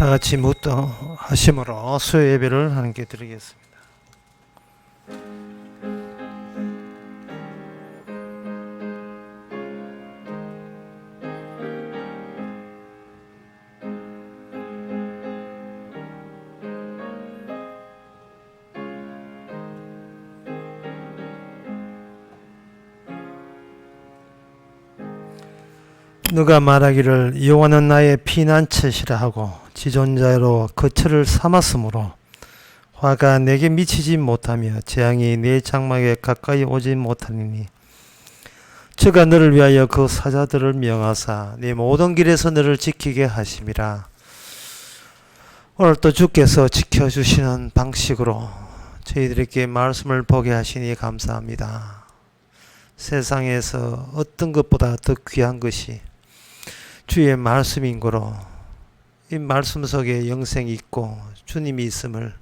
다 같이 묵도하심으로 수요 예배를 하나님께 드리겠습니다. 누가 말하기를 여호와는 나의 피난처시라 하고 지존자로 거처를 삼았으므로 화가 내게 미치지 못하며 재앙이 내 장막에 가까이 오지 못하니니 저가 너를 위하여 그 사자들을 명하사 네 모든 길에서 너를 지키게 하심이라. 오늘 또 주께서 지켜주시는 방식으로 저희들에게 말씀을 보게 하시니 감사합니다. 세상에서 어떤 것보다 더 귀한 것이 주의 말씀인 거로 이 말씀 속에 영생이 있고 주님이 있음을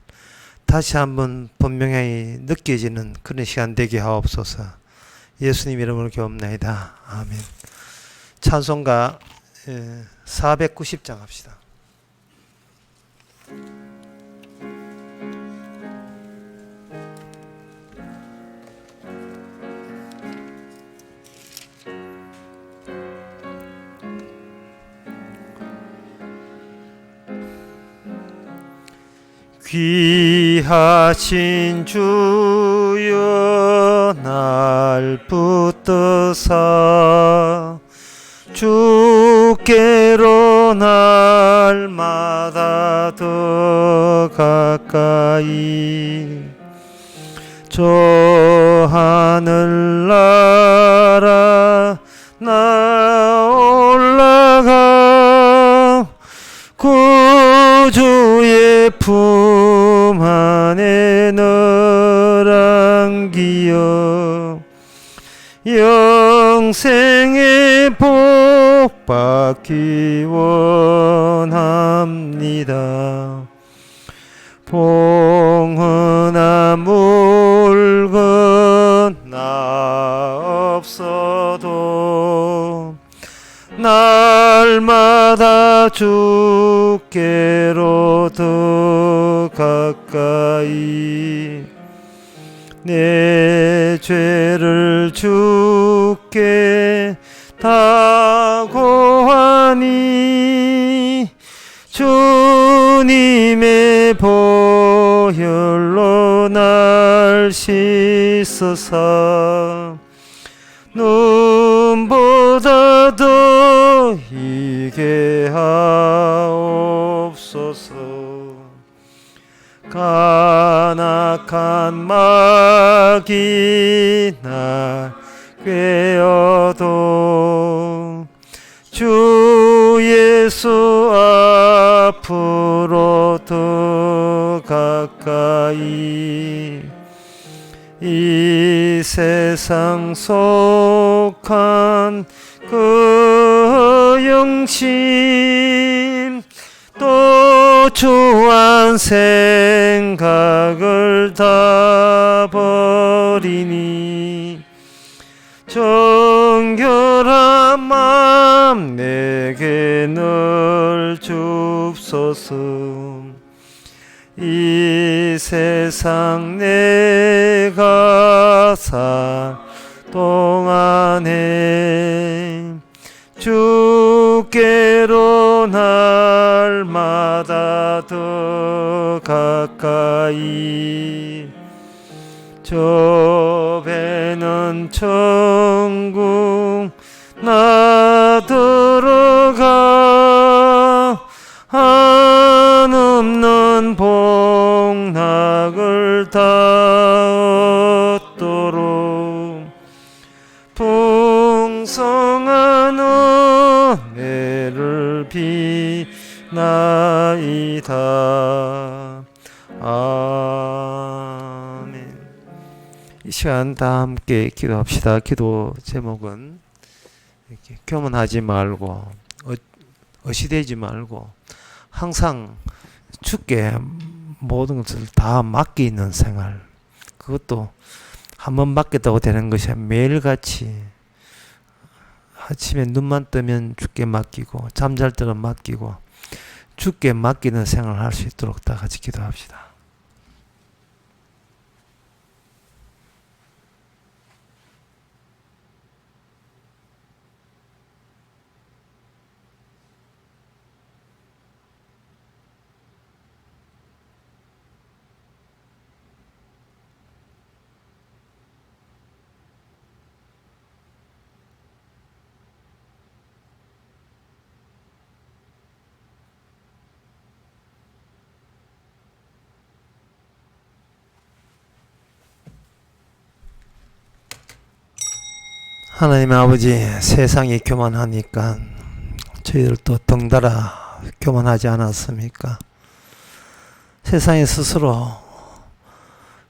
다시 한번 분명히 느껴지는 그런 시간 되게 하옵소서. 예수님 이름으로 기도합나이다. 아멘. 찬송가 490장 합시다. 귀하신 주여 날 붙드사 주께로 날마다 더 가까이 저 하늘나라 나 올라가 구주의 품 안에 널 안기어 영생의 복 받기 원합니다. 봉헌한 물건 나 없어도 날마다 주께로 더 가까이 내 죄를 주께 다 고하니 주님의 보혈로 날 씻으사 눈보다 더 이게 하옵소서. 간악한 마귀 날 꿰어도 주 예수 앞으로 더 가까이 이 세상 속한 그 영심 또 주한 생각을 다 버리니 정결한 마음 내게 늘 줍소서. 이 세상 내가 살 동안에 주께로 날마다 더 가까이 저 배는 천국 나 들어가 한없는 복락을 다 얻도록 풍성한 은혜를 비나이다. 아멘. 이 시간 다 함께 기도합시다. 기도 제목은 이렇게 교만하지 말고 어시되지 말고 항상 주께 모든 것을 다 맡기는 생활. 그것도 한 번 맡겼다고 되는 것이 매일같이 아침에 눈만 뜨면 주께 맡기고 잠잘 때는 맡기고 주께 맡기는 생활을 할 수 있도록 다 같이 기도합시다. 하나님 아버지, 세상이 교만하니까 저희들도 덩달아 교만하지 않았습니까? 세상이 스스로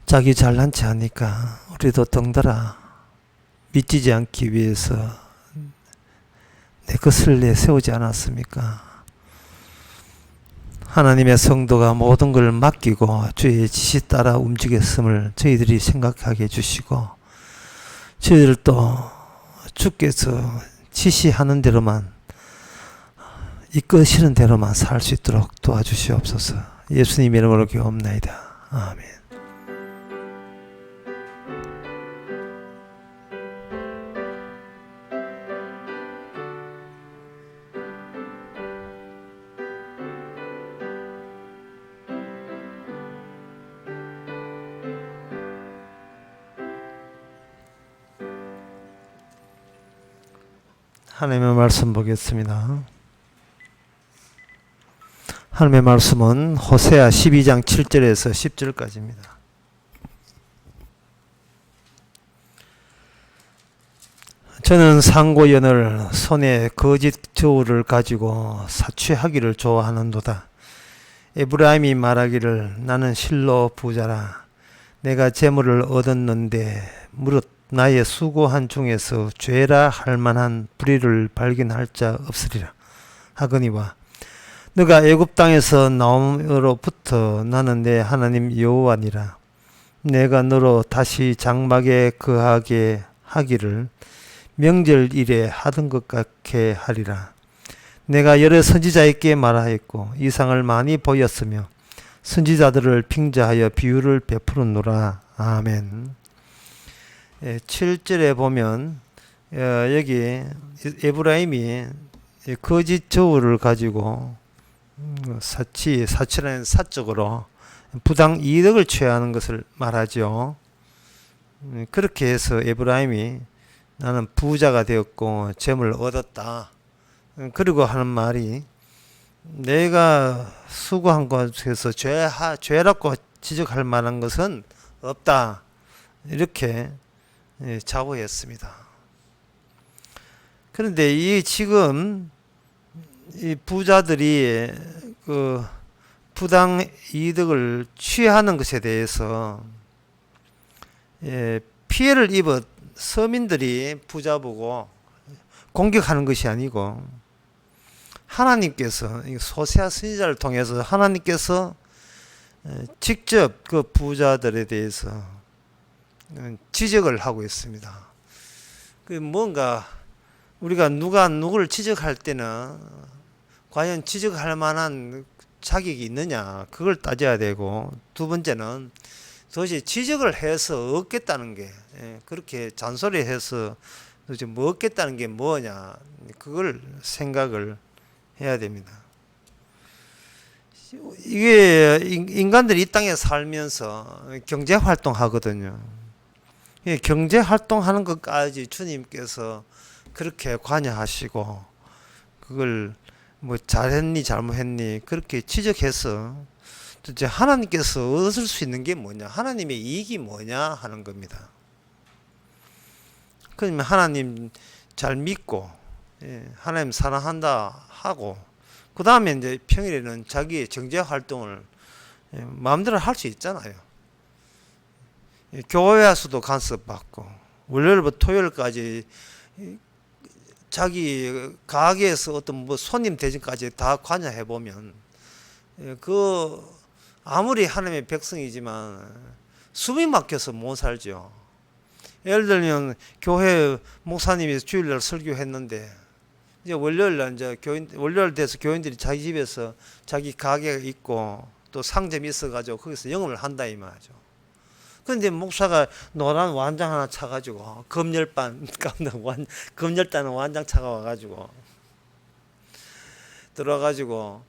자기 잘난 체 하니까 우리도 덩달아 믿지지 않기 위해서 내 것을 내세우지 않았습니까? 하나님의 성도가 모든 걸 맡기고 주의 지시 따라 움직였음을 저희들이 생각하게 해주시고, 저희들도 주께서 지시하는 대로만, 이끄시는 대로만 살 수 있도록 도와주시옵소서. 예수님 이름으로 기도합나이다. 아멘. 하나님의 말씀 보겠습니다. 하나님의 말씀은 호세아 12장 7절에서 10절까지입니다. 저는 상고연을 손에 거짓 저울을 가지고 사취하기를 좋아하는도다. 에브라임이 말하기를 나는 실로 부자라. 내가 재물을 얻었는데 무릇 나의 수고한 중에서 죄라 할 만한 불의를 발견할 자 없으리라 하거니와, 너가 애굽 땅에서 나옴으로부터 나는 내 하나님 여호와니라. 내가 너로 다시 장막에 거하게 하기를 명절일에 하던 것 같게 하리라. 내가 여러 선지자에게 말하였고 이상을 많이 보였으며 선지자들을 빙자하여 비유를 베푸는노라. 아멘. 7절에 보면 여기 에브라임이 거짓 저울을 가지고 사치라는 사적으로 부당 이득을 취하는 것을 말하죠. 그렇게 해서 에브라임이 나는 부자가 되었고 재물을 얻었다. 그리고 하는 말이 내가 수고한 것에서 죄라고 지적할 만한 것은 없다. 이렇게 자부했습니다. 그런데 이 지금 이 부자들이 그 부당 이득을 취하는 것에 대해서 피해를 입은 서민들이 부자 보고 공격하는 것이 아니고, 하나님께서 호세아 선지자를 통해서 하나님께서 직접 그 부자들에 대해서 지적을 하고 있습니다. 그 뭔가 우리가 누구를 지적할 때는 과연 지적할 만한 자격이 있느냐, 그걸 따져야 되고, 두 번째는 도대체 지적을 해서 얻겠다는 게, 그렇게 잔소리해서 도대체 뭐 얻겠다는 게 뭐냐, 그걸 생각을 해야 됩니다. 이게 인간들이 이 땅에 살면서 경제 활동하거든요. 경제 활동하는 것까지 주님께서 그렇게 관여하시고, 그걸 뭐 잘했니 잘못했니 그렇게 지적해서 도대체 하나님께서 얻을 수 있는 게 뭐냐, 하나님의 이익이 뭐냐 하는 겁니다. 그러면 하나님 잘 믿고 하나님 사랑한다 하고, 그 다음에 이제 평일에는 자기의 경제 활동을 마음대로 할 수 있잖아요. 교회 와서도 간섭받고 월요일부터 토요일까지 자기 가게에서 어떤 뭐 손님 대접까지 다 관여해 보면 그 아무리 하나님의 백성이지만 숨이 막혀서 못 살죠. 예를 들면 교회 목사님이 주일날 설교했는데 이제 월요일 날 이제 월요일 돼서 교인들이 자기 집에서 자기 가게가 있고 또 상점이 있어가지고 거기서 영업을 한다 이 말이죠. 그런데 목사가 노란 완장 하나 차가지고 검열반 검열다는 완장 차가 와가지고 들어가지고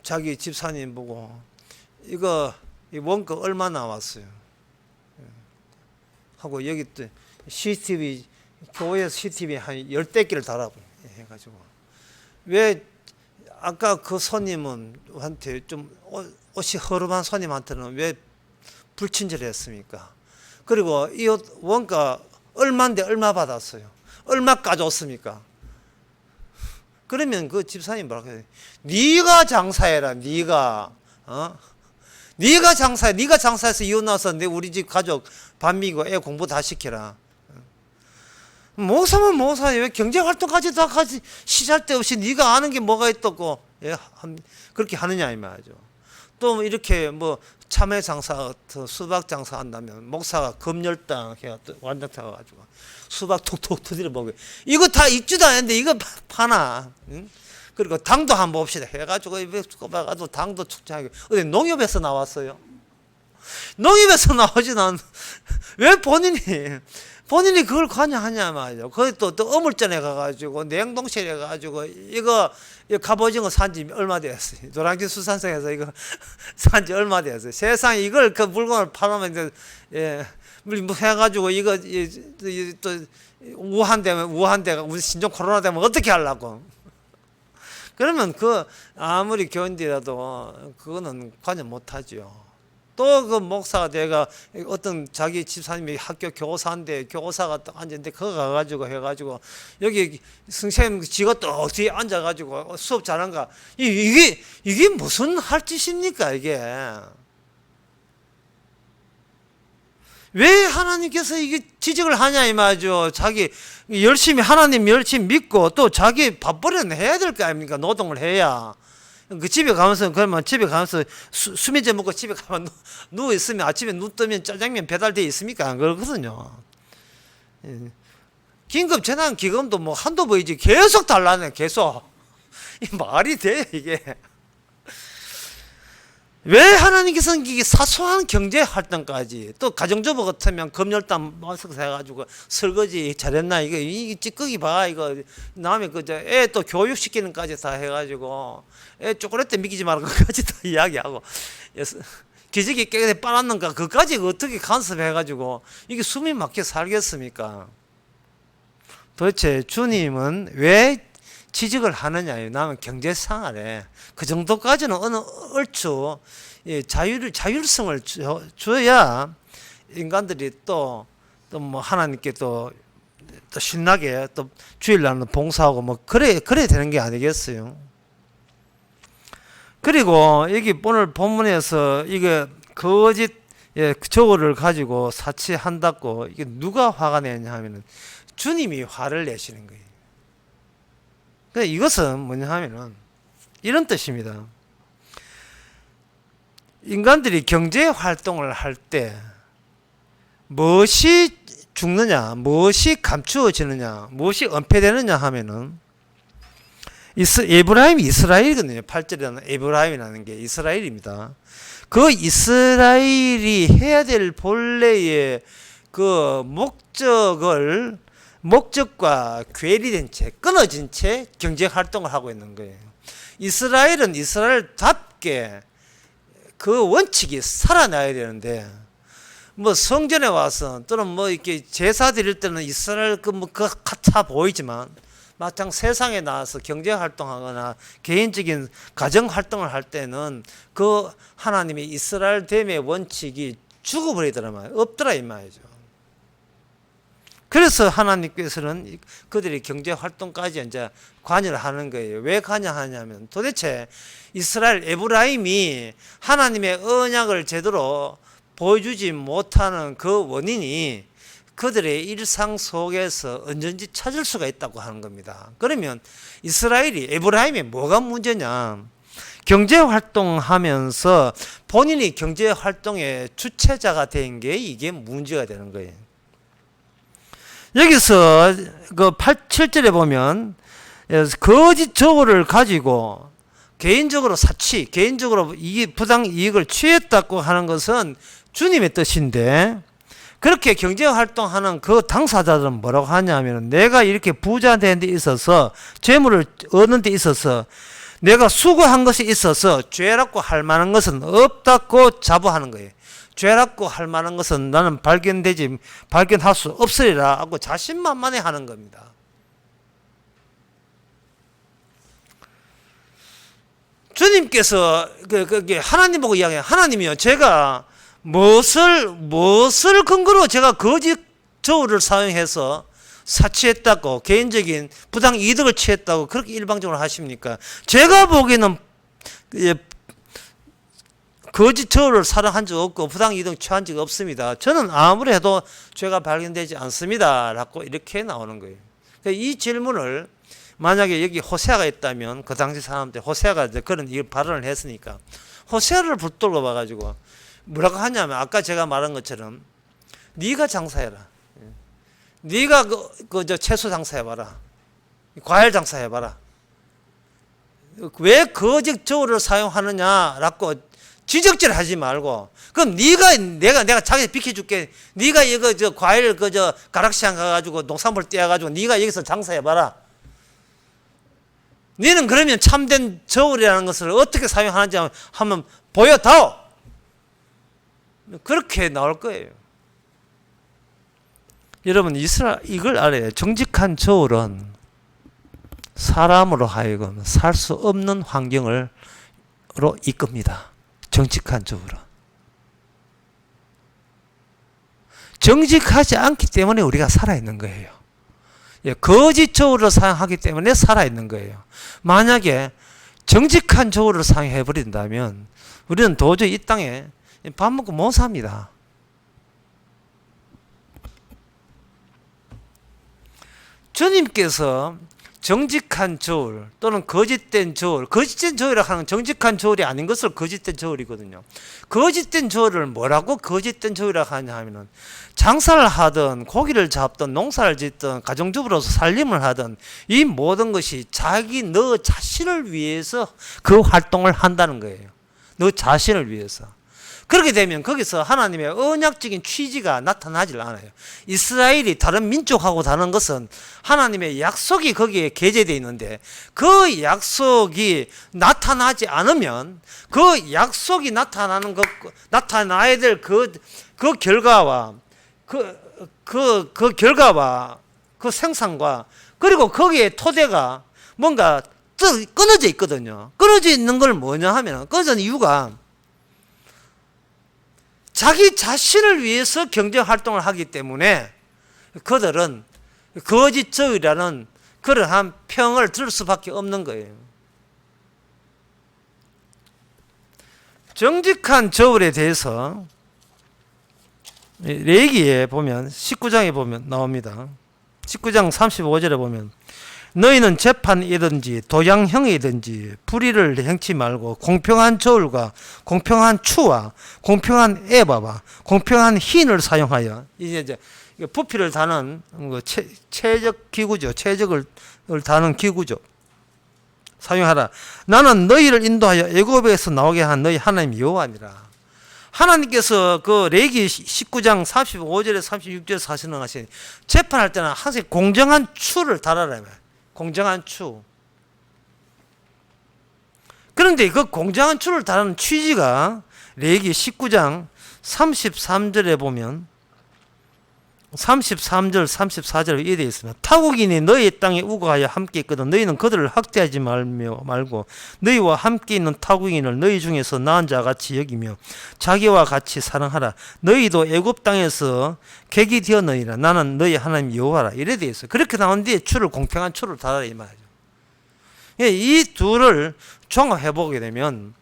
자기 집사님 보고 이거 이 원가 얼마 나왔어요 하고 여기 또 CCTV 교회에서 CCTV 한 10대기를 달아 해가지고 왜 아까 그 손님한테 좀 옷이 허름한 손님한테는 왜 불친절했습니까? 그리고 이 옷 원가 얼마인데 얼마 받았어요? 얼마 가져왔습니까? 그러면 그 집사님 뭐라고 해요? 네가 장사해라. 네가 네가 장사해. 네가 장사해서 이혼 나서 내 우리 집 가족 밥 먹이고 애 공부 다 시켜라. 목사면 목사예요. 왜 경제활동까지 다 같이 시잘데없이 네가 아는 게 뭐가 있다고 그렇게 하느냐 이 말이죠. 또 이렇게 뭐 참외 장사, 수박 장사 한다면 목사가 검열당 해가 완전 타가지고 수박 톡톡 터뜨려 먹어요. 이거 다 있지도 않는데 이거 파나? 응? 그리고 당도 한번 봅시다 해가지고 꼽아가지고 당도 축제하고 어디 농협에서 나왔어요? 농협에서 나오진 않. 왜 본인이 그걸 관여하냐 말이죠. 거기 또 어물전에 가가지고 냉동실에 가가지고 이거 갑오징어 산지 얼마 되었어요. 노량진 수산성에서 이거 산지 얼마 되었어요. 세상에 이걸 그 물건을 팔으면 이제 뭐 해가지고 이거 또 우한대가 우리 신종 코로나 되면 어떻게 하려고? 그러면 그 아무리 교인들이라도 그거는 관여 못하죠. 또 그 목사가 내가 어떤 자기 집사님이 학교 교사인데 교사가 딱 앉았는데 그거 가가지고 해가지고 여기 선생님 지가 또 뒤에 앉아가지고 수업 잘한가 이게 무슨 할 짓입니까 이게? 왜 하나님께서 이게 지적을 하냐 이 말이죠. 자기 열심히 하나님 열심히 믿고 또 자기 밥벌이는 해야 될 거 아닙니까? 노동을 해야. 그 집에 가면서 그러면 집에 가면서 수면제 먹고 집에 가면 누워 있으면 아침에 눈 뜨면 짜장면 배달돼 있습니까? 안 그렇거든요. 긴급 재난 기금도 뭐 한두 번이지 계속 달라네 계속. 이 말이 돼 이게? 왜 하나님께서는 이게 사소한 경제 활동까지 또 가정주부 같으면 검열단 마스크 해가지고 설거지 잘했나 이게 찌꺼기 봐 이거 남의 애 또 교육시키는까지 다 해가지고 애 초콜릿 먹이지 말고 그까지 다 이야기하고 기저귀 깨끗이 빨았는가 그까지 어떻게 간섭해가지고 이게 숨이 막혀 살겠습니까? 도대체 주님은 왜 지적을 하느냐요. 나는 경제상하래. 그 정도까지는 얼추 자율성을 줘야 인간들이 또 뭐 하나님께 또 신나게 또 주일날은 봉사하고 뭐 그래야 되는 게 아니겠어요. 그리고 여기 오늘 본문에서 이게 거짓 저거를 가지고 사치한다고 이게 누가 화가 내냐 하면은 주님이 화를 내시는 거예요. 이것은 뭐냐 하면은 이런 뜻입니다. 인간들이 경제 활동을 할 때 무엇이 죽느냐, 무엇이 감추어지느냐, 무엇이 은폐되느냐 하면은 에브라임이 이스라엘이거든요. 8절에는 에브라임이라는 게 이스라엘입니다. 그 이스라엘이 해야 될 본래의 그 목적과 괴리된 채, 끊어진 채 경제활동을 하고 있는 거예요. 이스라엘은 이스라엘답게 그 원칙이 살아나야 되는데, 뭐 성전에 와서 또는 뭐 이렇게 제사 드릴 때는 이스라엘 그거 같아 보이지만, 막상 세상에 나와서 경제활동하거나 개인적인 가정활동을 할 때는 그 하나님의 이스라엘됨의 원칙이 죽어버리더라 말이에요. 없더라 이 말이죠. 그래서 하나님께서는 그들이 경제활동까지 이제 관여를 하는 거예요. 왜 관여하냐면 도대체 이스라엘 에브라임이 하나님의 언약을 제대로 보여주지 못하는 그 원인이 그들의 일상 속에서 언제든지 찾을 수가 있다고 하는 겁니다. 그러면 이스라엘이 에브라임이 뭐가 문제냐? 경제활동하면서 본인이 경제활동의 주체자가 된 게 이게 문제가 되는 거예요. 여기서 그 7절에 보면 거짓 저울을 가지고 개인적으로 사치, 개인적으로 부당 이익을 취했다고 하는 것은 주님의 뜻인데, 그렇게 경제활동하는 그 당사자들은 뭐라고 하냐면, 내가 이렇게 부자 되는 데 있어서, 재물을 얻는 데 있어서 내가 수고한 것이 있어서 죄라고 할 만한 것은 없다고 자부하는 거예요. 죄라고 할 만한 것은 나는 발견할 수 없으리라 하고 자신만만해 하는 겁니다. 주님께서 하나님 보고 이야기해요. 하나님이요, 제가 무엇을 근거로 제가 거짓 저울을 사용해서 사치했다고, 개인적인 부당 이득을 취했다고 그렇게 일방적으로 하십니까? 제가 보기에는 거짓 저울을 사용한 적 없고 부당 이득 취한 적 없습니다. 저는 아무리 해도 죄가 발견되지 않습니다 라고 이렇게 나오는 거예요. 이 질문을 만약에 여기 호세아가 있다면, 그 당시 사람들 호세아가 그런 발언을 했으니까 호세아를 붙들고 봐가지고 뭐라고 하냐면, 아까 제가 말한 것처럼 네가 장사해라, 네가 저 채소 장사해봐라, 과일 장사해봐라, 왜 거짓 저울을 사용하느냐라고 지적질하지 말고, 그럼 내가 자기 비켜줄게, 네가 이거 저 과일 저 가락시장 가가지고 농산물 떼어가지고 네가 여기서 장사해봐라. 너는 그러면 참된 저울이라는 것을 어떻게 사용하는지 한번 보여다오. 그렇게 나올 거예요. 여러분, 이걸 알아요. 정직한 저울은 사람으로 하여금 살 수 없는 환경으로 이끕니다. 정직한 저울은. 정직하지 않기 때문에 우리가 살아있는 거예요. 거짓 저울을 사용하기 때문에 살아있는 거예요. 만약에 정직한 저울을 사용해버린다면 우리는 도저히 이 땅에 밥 먹고 못 삽니다. 주님께서 정직한 저울 또는 거짓된 저울이라고 하는 정직한 저울이 아닌 것을 거짓된 저울이거든요. 거짓된 저울을 뭐라고 거짓된 저울이라고 하냐 하면은, 장사를 하든 고기를 잡든 농사를 짓든 가정주부로서 살림을 하든 이 모든 것이 너 자신을 위해서 그 활동을 한다는 거예요. 너 자신을 위해서. 그렇게 되면 거기서 하나님의 언약적인 취지가 나타나질 않아요. 이스라엘이 다른 민족하고 다른 것은 하나님의 약속이 거기에 게재되어 있는데, 그 약속이 나타나지 않으면 그 약속이 나타나야 될 그 결과와 그 결과와 그 생산과, 그리고 거기에 토대가 뭔가 끊어져 있거든요. 끊어져 있는 걸 뭐냐 하면, 끊어져 있는 이유가 자기 자신을 위해서 경제활동을 하기 때문에 그들은 거짓 저울이라는 그러한 평을 들을 수밖에 없는 거예요. 정직한 저울에 대해서 레위기에 보면 19장에 보면 나옵니다. 19장 35절에 보면, 너희는 재판이든지 도양형이든지 불의를 행치 말고 공평한 저울과 공평한 추와 공평한 에바와 공평한 흰을 사용하여, 이제 부피를 다는 최적 기구죠. 최적을 다는 기구죠. 사용하라. 나는 너희를 인도하여 애굽에서 나오게 한 너희 하나님 여호와니라. 하나님께서 그 레위기 19장 35절에 36절에 하시는 재판할 때는 항상 공정한 추를 달아라. 공정한 추. 그런데 그 공정한 추를 다루는 취지가 레위기 19장 33절에 보면 33절 34절에 이렇게 되어 있습니다. 타국인이 너희 땅에 우거하여 함께 있거든 너희는 그들을 학대하지 말고 너희와 함께 있는 타국인을 너희 중에서 나은 자 같이 여기며 자기와 같이 사랑하라. 너희도 애굽 땅에서 객이 되었느니라. 나는 너희 하나님 여호와라. 이래 되어 있어요. 그렇게 나온 뒤에 공평한 추를 달아라 이 말이죠. 이 둘을 종합해 보게 되면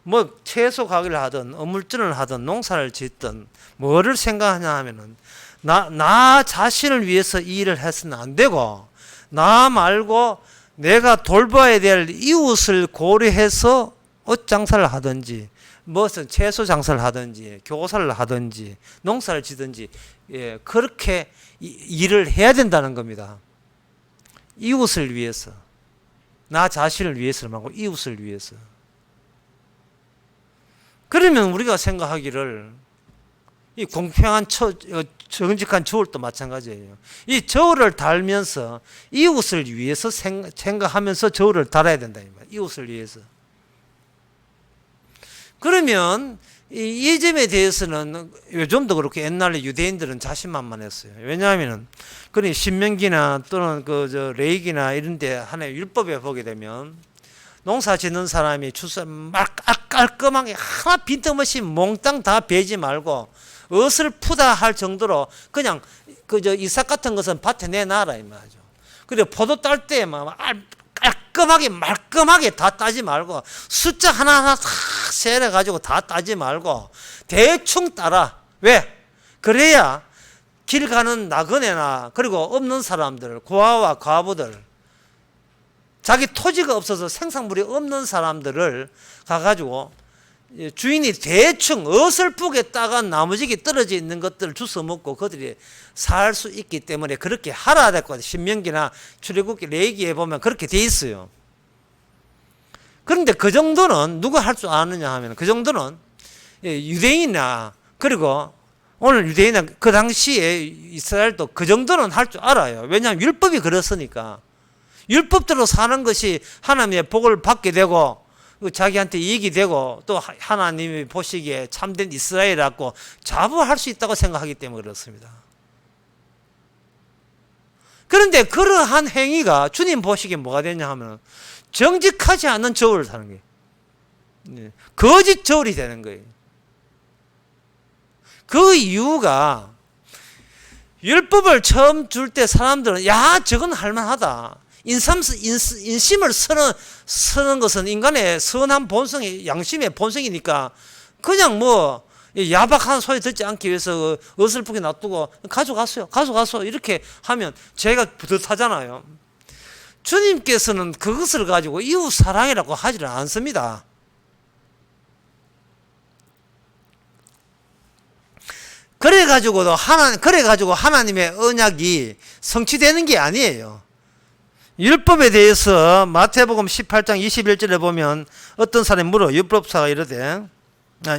뭐 채소 가게를 하든 어물전을 하든 농사를 짓든 뭐를 생각하냐 하면은 나 자신을 위해서 이 일을 해서는 안 되고, 나 말고 내가 돌봐야 될 이웃을 고려해서 옷 장사를 하든지 무슨 채소 장사를 하든지 교사를 하든지 농사를 짓든지, 그렇게 일을 해야 된다는 겁니다. 이웃을 위해서. 나 자신을 위해서는 말고 이웃을 위해서. 그러면 우리가 생각하기를 이 공평한 정직한 저울도 마찬가지예요. 이 저울을 달면서 이웃을 위해서 생각하면서 저울을 달아야 된다. 이웃을 위해서. 그러면 이 점에 대해서는 요즘도 그렇고 옛날에 유대인들은 자신만만했어요. 왜냐하면은 그런 신명기나 또는 레위기나 이런데 하나의 율법에 보게 되면 농사 짓는 사람이 막 깔끔하게 하나 빈틈없이 몽땅 다 베지 말고 어설프다 할 정도로 그냥 이삭 같은 것은 밭에 내놔라 이 말이죠. 그리고 포도 딸 때 막 깔끔하게 말끔하게 다 따지 말고 숫자 하나하나 다 세려 가지고 다 따지 말고 대충 따라. 왜? 그래야 길 가는 나그네나 그리고 없는 사람들, 고아와 과부들, 자기 토지가 없어서 생산물이 없는 사람들을 가가지고 주인이 대충 어설프게 따가 나무지기 떨어져 있는 것들을 주워 먹고 그들이 살 수 있기 때문에 그렇게 하라 됐거든요. 신명기나 출애굽기, 레위기에 보면 그렇게 돼 있어요. 그런데 그 정도는 누가 할 줄 아느냐 하면 그 정도는 유대인이나 그리고 오늘 유대인이나 그 당시에 이스라엘도 그 정도는 할 줄 알아요. 왜냐하면 율법이 그렇으니까. 율법대로 사는 것이 하나님의 복을 받게 되고 자기한테 이익이 되고 또 하나님이 보시기에 참된 이스라엘이라고 자부할 수 있다고 생각하기 때문에 그렇습니다. 그런데 그러한 행위가 주님 보시기에 뭐가 되냐 하면 정직하지 않은 저울을 사는 거예요. 거짓 저울이 되는 거예요. 그 이유가 율법을 처음 줄 때 사람들은 야 저건 할만하다. 인심을 쓰는 것은 인간의 선한 본성이 양심의 본성이니까 그냥 뭐 야박한 소리 듣지 않기 위해서 어설프게 놔두고 가져갔어요 이렇게 하면 제가 뿌듯하잖아요. 주님께서는 그것을 가지고 이웃 사랑이라고 하지를 않습니다. 그래가지고 하나님의 언약이 성취되는 게 아니에요. 율법에 대해서 마태복음 18장 21절에 보면 어떤 사람이 물어 율법사가 이러되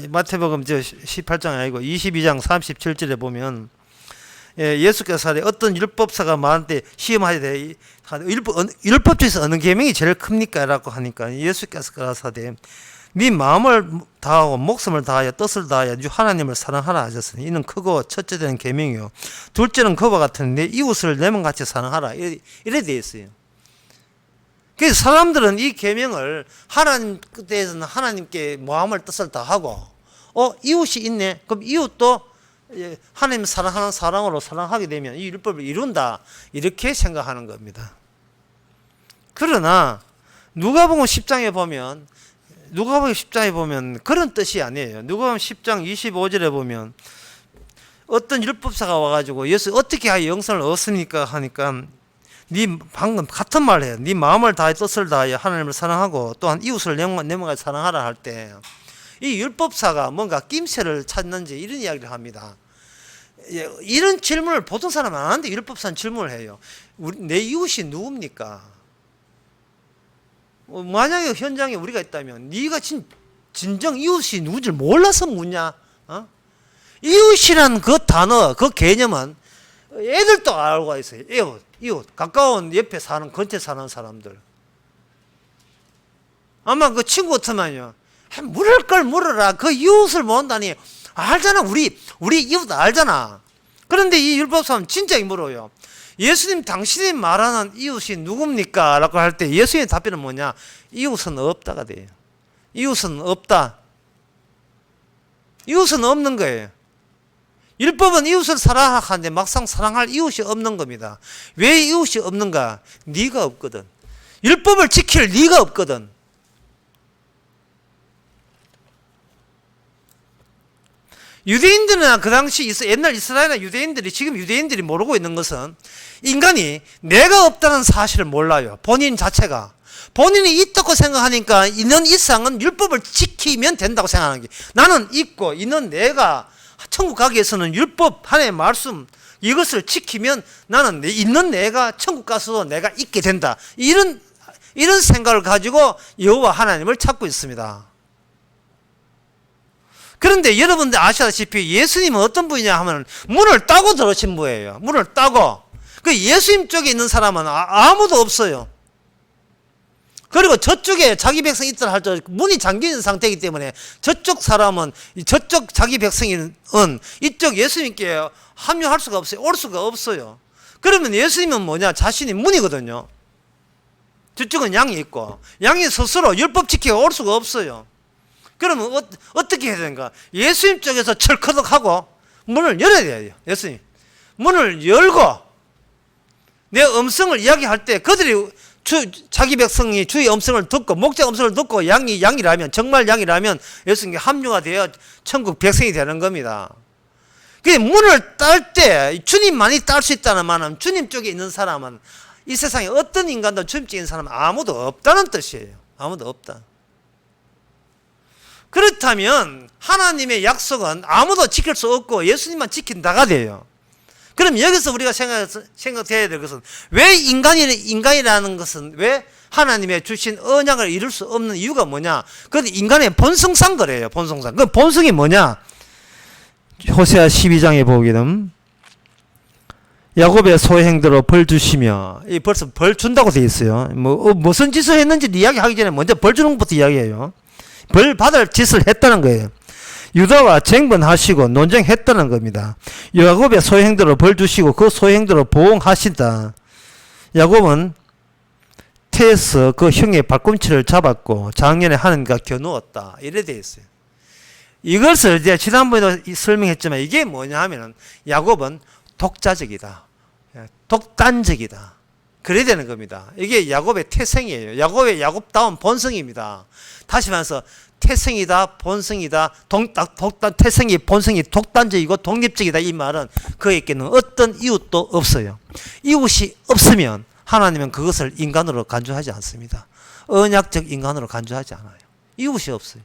마태복음 18장 아니고 22장 37절에 보면 예수께서 어떤 율법사가 말한테 시험하되 율법 중에서 어느 계명이 제일 큽니까? 라고 하니까 예수께서 가라사대 네 마음을 다하고 목숨을 다하여 뜻을 다하여 하나님을 사랑하라 하셨으니 이는 크고 첫째 되는 계명이요 둘째는 그와 같은 내 이웃을 내 몸같이 사랑하라 이래 되어 있어요. 그래서 사람들은 이 계명을 하나님 대해서는 하나님께 마음을 뜻을 다하고 이웃이 있네 그럼 이웃도 하나님 사랑하는 사랑으로 사랑하게 되면 이 율법을 이룬다 이렇게 생각하는 겁니다. 그러나 누가복음 10장에 보면 그런 뜻이 아니에요. 누가복음 10장 25절에 보면 어떤 율법사가 와가지고 예수 어떻게 하여 영생을 얻습니까 하니까 네 방금 같은 말 해요. 네 마음을 다해 뜻을 다하여 하나님을 사랑하고 또한 이웃을 내 몸같이 사랑하라 할 때 이 율법사가 뭔가 낌새를 찾는지 이런 이야기를 합니다. 이런 질문을 보통 사람은 안 하는데 율법사는 질문을 해요. 내 이웃이 누굽니까? 만약에 현장에 우리가 있다면 네가 진정 이웃이 누군지 몰라서 묻냐? 이웃이란 그 단어, 그 개념은 애들도 알고 있어요. 이웃, 가까운 옆에 사는, 근처에 사는 사람들. 아마 그 친구 같으면요. 물을 걸 물어라. 그 이웃을 모른다니. 알잖아. 우리 이웃 알잖아. 그런데 이 율법사는 진짜 물어요. 예수님 당신이 말하는 이웃이 누굽니까? 라고 할 때 예수님의 답변은 뭐냐? 이웃은 없다가 돼요. 이웃은 없다. 이웃은 없는 거예요. 율법은 이웃을 사랑하라 하는데 막상 사랑할 이웃이 없는 겁니다. 왜 이웃이 없는가? 네가 없거든. 율법을 지킬 네가 없거든. 유대인들이나 그 당시 옛날 이스라엘이나 유대인들이 지금 유대인들이 모르고 있는 것은 인간이 내가 없다는 사실을 몰라요. 본인 자체가. 본인이 있다고 생각하니까 있는 이상은 율법을 지키면 된다고 생각하는 게 나는 있고 있는 내가 천국 가기 위해서는 율법 하나의 말씀 이것을 지키면 나는 있는 내가 천국 가서도 내가 있게 된다. 이런 생각을 가지고 여호와 하나님을 찾고 있습니다. 그런데 여러분들 아시다시피 예수님은 어떤 분이냐 하면 문을 따고 들어오신 분이에요. 문을 따고. 그 예수님 쪽에 있는 사람은 아무도 없어요. 그리고 저쪽에 자기 백성이 있더라 할 때 문이 잠겨있는 상태이기 때문에 저쪽 사람은, 저쪽 자기 백성은 이쪽 예수님께 합류할 수가 없어요. 올 수가 없어요. 그러면 예수님은 뭐냐? 자신이 문이거든요. 저쪽은 양이 있고, 양이 스스로 율법 지키고 올 수가 없어요. 그러면 어떻게 해야 되는가? 예수님 쪽에서 철커덕하고 문을 열어야 돼요. 예수님 문을 열고 내 음성을 이야기할 때 그들이 자기 백성이 주의 음성을 듣고 목자 음성을 듣고 양이라면, 정말 양이라면 예수님께 합류가 되어 천국 백성이 되는 겁니다. 그 문을 딸 때 주님만이 딸 수 있다는 말은 주님 쪽에 있는 사람은, 이 세상에 어떤 인간도 주님 쪽에 있는 사람은 아무도 없다는 뜻이에요. 아무도 없다. 그렇다면 하나님의 약속은 아무도 지킬 수 없고 예수님만 지킨다가 돼요. 그럼 여기서 우리가 생각해야 될 것은, 왜 인간이라는 것은 왜 하나님의 주신 언약을 이룰 수 없는 이유가 뭐냐? 그건 인간의 본성상 그래요. 본성상. 그 본성이 뭐냐? 호세아 12장에 보기는 야곱의 소행대로 벌 주시며, 이 벌써 벌 준다고 되어 있어요. 무슨 짓을 했는지 이야기하기 전에 먼저 벌 주는 것부터 이야기해요. 벌 받을 짓을 했다는 거예요. 유다와 쟁번하시고 논쟁했다는 겁니다. 야곱의 소행대로 벌 주시고 그 소행대로 보응하신다. 야곱은 태에서 그 형의 발꿈치를 잡았고 작년에 하나님과 겨누었다. 이래 되어 있어요. 이것을 제가 지난번에도 설명했지만 이게 뭐냐 하면은 야곱은 독자적이다. 독단적이다. 그래야 되는 겁니다. 이게 야곱의 태생이에요. 야곱다운 본성입니다. 다시 말해서 태생이다, 본성이다, 태생이, 본성이 독단적이고 독립적이다. 이 말은 그에게는 어떤 이웃도 없어요. 이웃이 없으면 하나님은 그것을 인간으로 간주하지 않습니다. 언약적 인간으로 간주하지 않아요. 이웃이 없어요.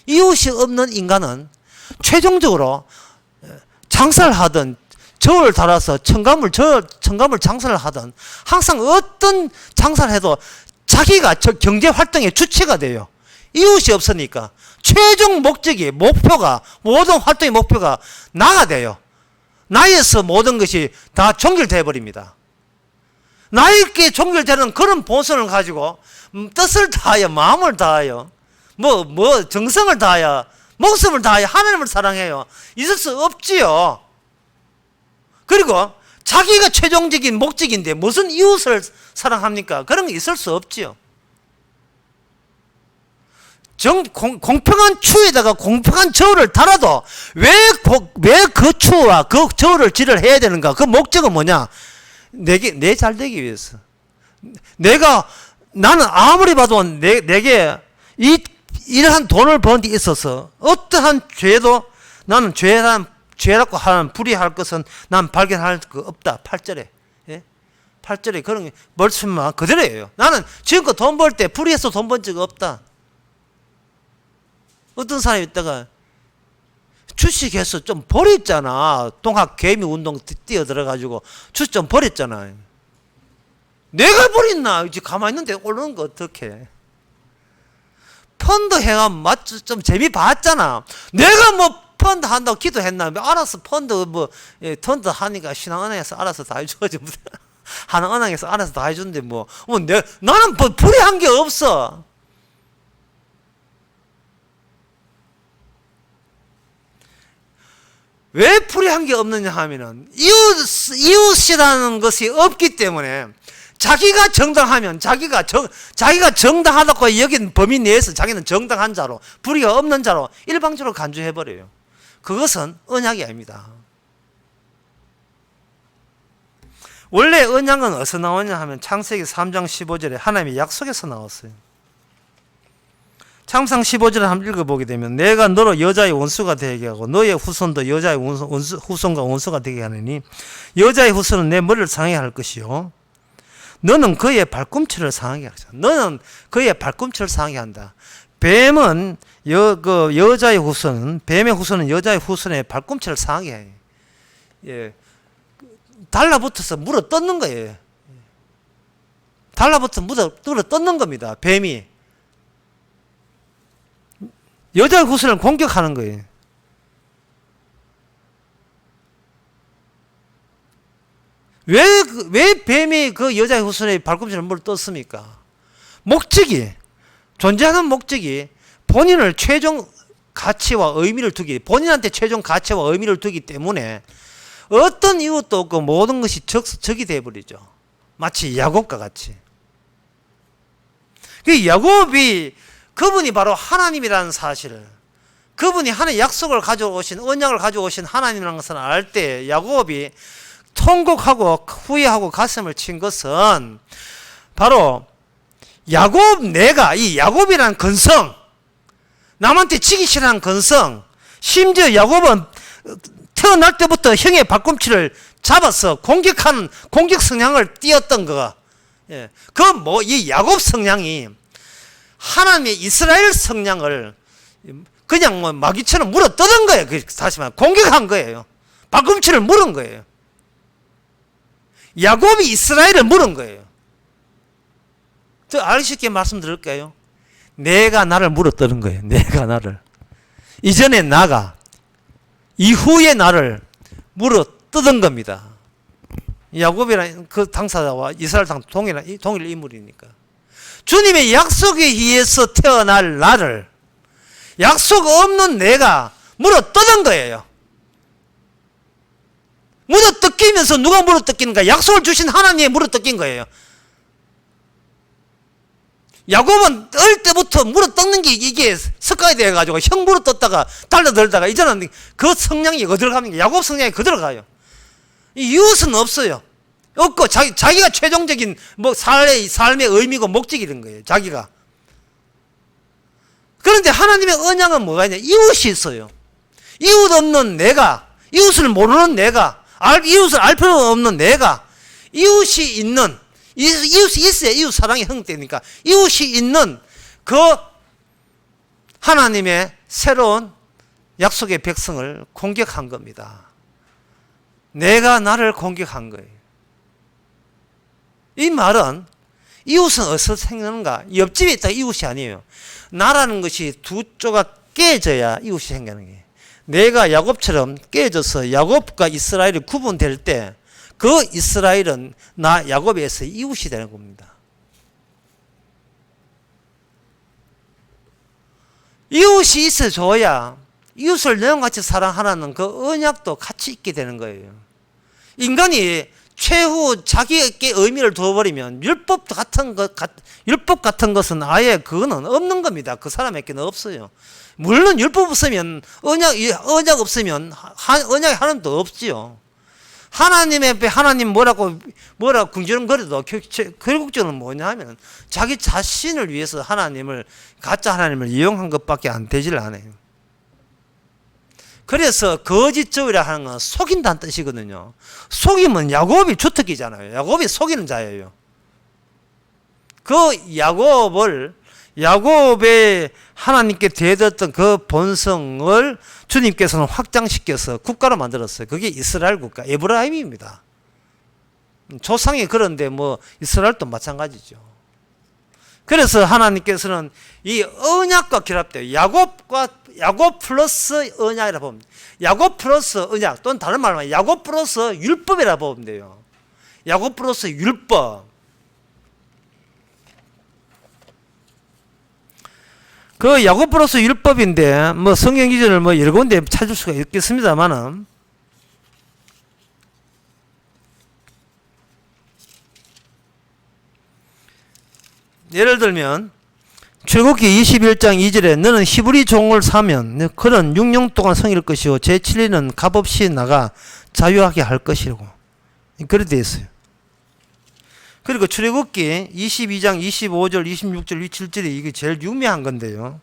이웃이 없는 인간은 최종적으로 장사를 하든 저울 달아서 청가물 장사를 하든 항상 어떤 장사를 해도 자기가 경제 활동의 주체가 돼요. 이웃이 없으니까 최종 목표가, 모든 활동의 목표가 나가 돼요. 나에서 모든 것이 다 종결되어 버립니다. 나에게 종결되는 그런 본성을 가지고 뜻을 다하여, 마음을 다하여, 정성을 다하여, 목숨을 다하여 하나님을 사랑해요. 있을 수 없지요. 그리고 자기가 최종적인 목적인데 무슨 이웃을 사랑합니까? 그런 게 있을 수 없지요. 공평한 추에다가 공평한 저울을 달아도 왜 그 추와 그 저울을 질을 해야 되는가? 그 목적은 뭐냐? 내 잘되기 위해서. 나는 아무리 봐도 내게 이러한 돈을 버는 데 있어서 어떠한 죄도 나는 죄라고 하는 불의할 것은 난 발견할 거 없다. 8절에. 예? 8절에 그런 말씀만 그대로예요. 나는 지금껏 돈 벌 때 불의해서 돈 번 적 없다. 어떤 사람이 있다가 주식해서 좀 버렸잖아. 동학 개미 운동 뛰어들어가지고 주식 좀 버렸잖아. 내가 버렸나? 이제 가만히 있는데 오르는 거 어떡해. 펀드 해가면 좀 재미 봤잖아. 내가 펀드 한다고 기도했나? 알아서 펀드 펀드 하니까 신한은행에서 알아서 다 해줘야지. 하나은행에서 알아서 다 해주는데 나는 불의한 게 없어. 왜 불의한 게 없느냐 하면은 이웃이라는 것이 없기 때문에 자기가 정당하면 자기가 정당하다고 여긴 범위 내에서 자기는 정당한 자로, 불의가 없는 자로 일방적으로 간주해버려요. 그것은 언약이 아닙니다. 원래 언약은 어디서 나오냐 하면 창세기 3장 15절에 하나님의 약속에서 나왔어요. 창상 15절을 한번 읽어보게 되면 내가 너로 여자의 원수가 되게 하고 너의 후손도 여자의 후손과 원수가 되게 하느니 여자의 후손은 내 머리를 상하게 할 것이요 너는 그의 발꿈치를 상하게 하자. 너는 그의 발꿈치를 상하게 한다. 뱀은 뱀의 후손은 여자의 후손의 발꿈치를 상하게 해. 예, 달라붙어서 물어 뜯는 거예요. 달라붙어서 물어 뜯는 겁니다. 뱀이. 여자 후손을 공격하는 거예요. 왜 뱀이 그 여자의 후손의 발꿈치를 물어 떴습니까? 목적이, 존재하는 목적이 본인을 최종 가치와 의미를 두기, 본인한테 최종 가치와 의미를 두기 때문에 어떤 이유도 없고 모든 것이 적이 되어버리죠. 마치 야곱과 같이. 그 야곱이, 그분이 바로 하나님이라는 사실을, 그분이 하나님의 약속을 가져오신, 언약을 가져오신 하나님이라는 것을 알 때 야곱이 통곡하고 후회하고 가슴을 친 것은 바로 이 야곱이라는 근성, 남한테 지기 싫어하는 근성, 심지어 야곱은 태어날 때부터 형의 발꿈치를 잡아서 공격하는 공격 성향을 띄었던 거. 예. 이 야곱 성향이 하나님의 이스라엘 성향을 그냥 마귀처럼 물어 뜯은 거예요. 다시 말해 공격한 거예요. 발꿈치를 물은 거예요. 야곱이 이스라엘을 물은 거예요. 저 알쉽게 말씀드릴까요? 내가 나를 물어뜯은 거예요. 내가 나를. 이전에 나가, 이후에 나를 물어뜯은 겁니다. 야곱이라는 그 당사자와 이스라엘 당사 동일 인물이니까. 주님의 약속에 의해서 태어날 나를, 약속 없는 내가 물어뜯은 거예요. 물어뜯기면서 누가 물어뜯기는가? 약속을 주신 하나님이 물어뜯긴 거예요. 야곱은 어릴 때부터 물어뜯는 게 이게 습관이 돼가지고 형 물어뜯다가 달려들다가 이제는 그 성향이 어디로 갑니까? 야곱 성향이 그대로 가요. 이웃은 없어요. 없고 자기가 최종적인 삶의 의미고 목적이 된 거예요. 자기가. 그런데 하나님의 언약은 뭐가 있냐? 이웃이 있어요. 이웃 없는 내가, 이웃을 모르는 내가, 이웃을 알 필요 없는 내가, 이웃이 있는, 이웃이 있어야 이웃 사랑이 형태니까 이웃이 있는 그 하나님의 새로운 약속의 백성을 공격한 겁니다. 내가 나를 공격한 거예요. 이 말은 이웃은 어디서 생기는가? 옆집에 있다 이웃이 아니에요. 나라는 것이 두 조각 깨져야 이웃이 생기는 거예요. 내가 야곱처럼 깨져서 야곱과 이스라엘이 구분될 때 그 이스라엘은 나 야곱에서 이웃이 되는 겁니다. 이웃이 있어줘야 이웃을 내용같이 사랑하라는 그 언약도 같이 있게 되는 거예요. 인간이 최후 자기에게 의미를 두어버리면 율법 같은 것은 아예 그거는 없는 겁니다. 그 사람에게는 없어요. 물론 율법 없으면 언약 없으면 언약이 하나님도 없지요. 하나님 앞에 하나님 뭐라고 궁지렁거려도 결국적으로 뭐냐 하면 자기 자신을 위해서 가짜 하나님을 이용한 것밖에 안 되질 않아요. 그래서 거짓조이라 하는 건 속인다는 뜻이거든요. 속이면 야곱이 주특기잖아요. 야곱이 속이는 자예요. 그 야곱의 하나님께 대했던 그 본성을 주님께서는 확장시켜서 국가로 만들었어요. 그게 이스라엘 국가, 에브라임입니다. 조상이 그런데 이스라엘도 마찬가지죠. 그래서 하나님께서는 이 언약과 결합돼요. 야곱 플러스 언약이라 보면 돼요. 야곱 플러스 언약 또는 다른 말로 하면 야곱 플러스 율법이라 보면 돼요. 야곱 플러스 율법. 그 야곱 플러스 율법인데 성경 기준을 여러 군데 찾을 수가 있겠습니다만은 예를 들면 출애굽기 21장 2절에 너는 히브리 종을 사면 그는 6년 동안 성일 것이요 제7일은 값없이 나가 자유하게 할 것이라고 그렇게 되어 있어요. 그리고 출애굽기 22장 25절 26절 27절이 이게 제일 유명한 건데요.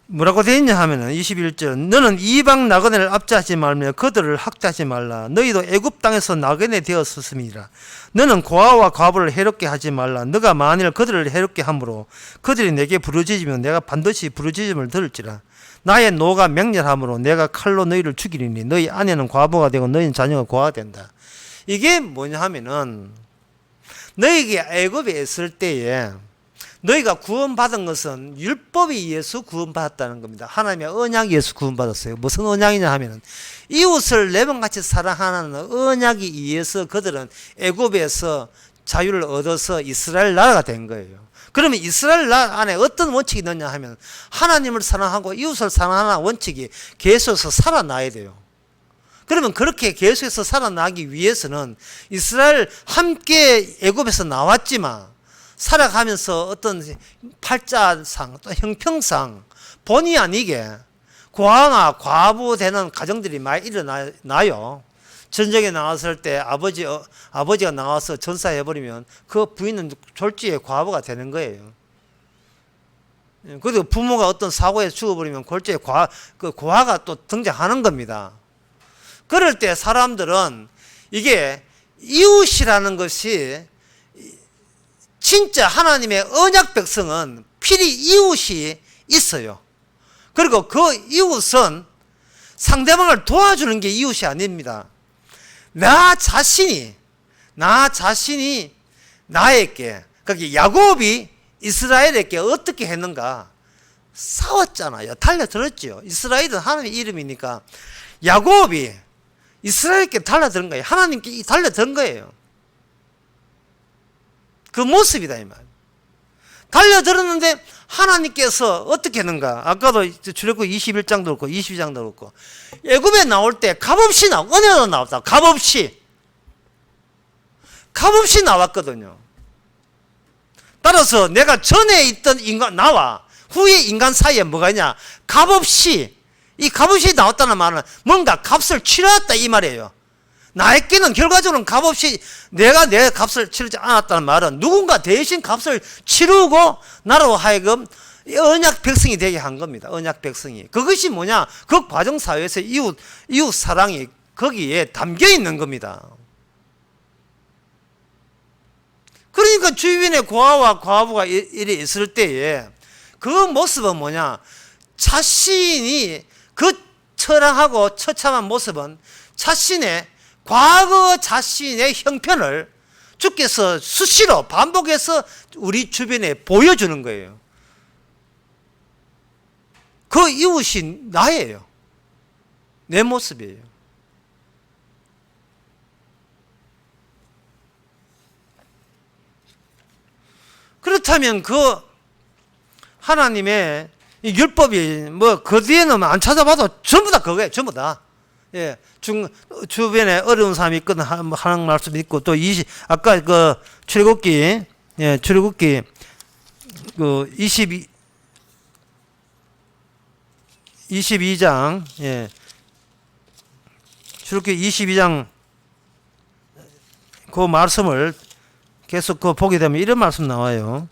뭐라고 되어 있냐 하면은 21절 너는 이방 나그네를 압제하지 말며 그들을 학대하지 말라. 너희도 애굽 땅에서 나그네 되었음이라. 너는 고아와 과부를 해롭게 하지 말라. 너가 만일 그들을 해롭게 함으로 그들이 내게 부르짖으면 내가 반드시 부르짖음을 들을지라. 나의 노가 맹렬함으로 내가 칼로 너희를 죽이리니 너희 아내는 과부가 되고 너희는 자녀가 고아가 된다. 이게 뭐냐 하면은 너희가 애굽에 있을 때에 너희가 구원받은 것은 율법에 의해서 구원받았다는 겁니다. 하나님의 언약에 의해서 구원받았어요. 무슨 언약이냐 하면은 이웃을 내 몸같이 사랑하는 언약에 의해서 그들은 애굽에서 자유를 얻어서 이스라엘 나라가 된 거예요. 그러면 이스라엘 나라 안에 어떤 원칙이 있느냐 하면 하나님을 사랑하고 이웃을 사랑하는 원칙이 계속해서 살아나야 돼요. 그러면 그렇게 계속해서 살아나기 위해서는 이스라엘 함께 애굽에서 나왔지만 살아가면서 어떤 팔자상 또 형평상 본의 아니게 고아나 과부 되는 가정들이 많이 일어나요. 전쟁에 나왔을 때 아버지가 나와서 전사해버리면 그 부인은 졸지에 과부가 되는 거예요. 그리고 부모가 어떤 사고에 죽어버리면 골지에 고아가 또 등장하는 겁니다. 그럴 때 사람들은 이게 이웃이라는 것이 진짜 하나님의 언약 백성은 필히 이웃이 있어요. 그리고 그 이웃은 상대방을 도와주는 게 이웃이 아닙니다. 나 자신이 나에게, 그러니까 야곱이 이스라엘에게 어떻게 했는가? 싸웠잖아요. 달려들었죠. 이스라엘은 하나님의 이름이니까 야곱이 이스라엘께 달려드는 거예요. 하나님께 달려든 거예요. 그 모습이다 이 말. 달려들었는데 하나님께서 어떻게 했는가? 아까도 출애굽기 21장도 그렇고 22장도 그렇고 애굽에 나올 때 값없이 은혜로 나왔다. 값없이 나왔거든요. 따라서 내가 전에 있던 인간 나와 후의 인간 사이에 뭐가 있냐? 값없이, 이 값없이 나왔다는 말은 뭔가 값을 치렀다 이 말이에요. 나에게는 결과적으로는 값없이 내가 내 값을 치르지 않았다는 말은 누군가 대신 값을 치르고 나로 하여금 언약 백성이 되게 한 겁니다. 언약 백성이. 그것이 뭐냐? 그 과정 사회에서 이웃 사랑이 거기에 담겨 있는 겁니다. 그러니까 주변에 고아와 과부가 이래 있을 때에 그 모습은 뭐냐? 자신이 그 처량하고 처참한 모습은 자신의 과거 자신의 형편을 주께서 수시로 반복해서 우리 주변에 보여주는 거예요. 그 이웃이 나예요. 내 모습이에요. 그렇다면 그 하나님의 이 율법이 뭐 그 뒤에는 안 찾아봐도 전부 다 그거예요. 전부 다. 예, 주변에 어려운 사람이 있거든 하는 말씀이 있고 또 아까 그 출애굽기 그 22장 출애굽기 22장 그 말씀을 계속 그 보게 되면 이런 말씀 나와요.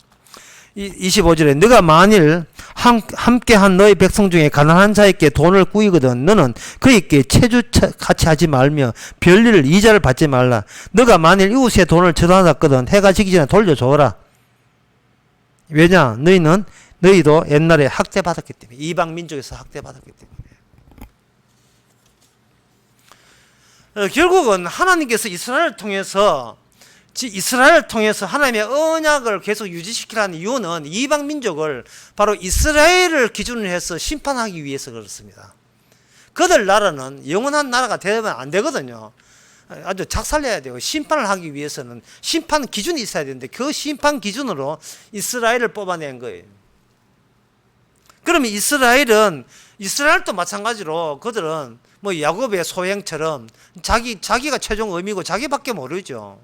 25절에 너가 만일 함께한 너희 백성 중에 가난한 자에게 돈을 꾸이거든 너는 그에게 체주같이 하지 말며 별일을 이자를 받지 말라. 너가 만일 이웃의 돈을 저당하거든 해가 지기 전에 돌려줘라. 왜냐? 너희도 옛날에 학대받았기 때문에, 이방 민족에서 학대받았기 때문에. 결국은 하나님께서 이스라엘을 통해서 하나님의 언약을 계속 유지시키라는 이유는 이방 민족을 바로 이스라엘을 기준으로 해서 심판하기 위해서 그렇습니다. 그들 나라는 영원한 나라가 되면 안 되거든요. 아주 작살내야 되고 심판을 하기 위해서는 심판 기준이 있어야 되는데 그 심판 기준으로 이스라엘을 뽑아낸 거예요. 그러면 이스라엘도 마찬가지로 그들은 뭐 야곱의 소행처럼 자기가 최종 의미고 자기밖에 모르죠.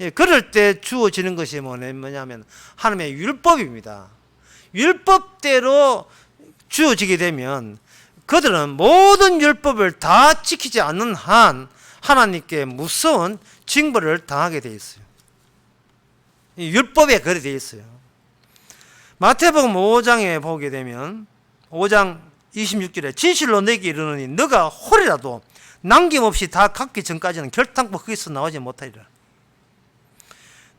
예, 그럴 때 주어지는 것이 뭐냐면 하나님의 율법입니다. 율법대로 주어지게 되면 그들은 모든 율법을 다 지키지 않는 한 하나님께 무서운 징벌을 당하게 되어 있어요. 율법에 그래 되어 있어요. 마태복음 5장에 보게 되면 5장 26절에 진실로 내게 이르노니 너가 홀이라도 남김없이 다 갚기 전까지는 결탄코 거기서 나오지 못하리라.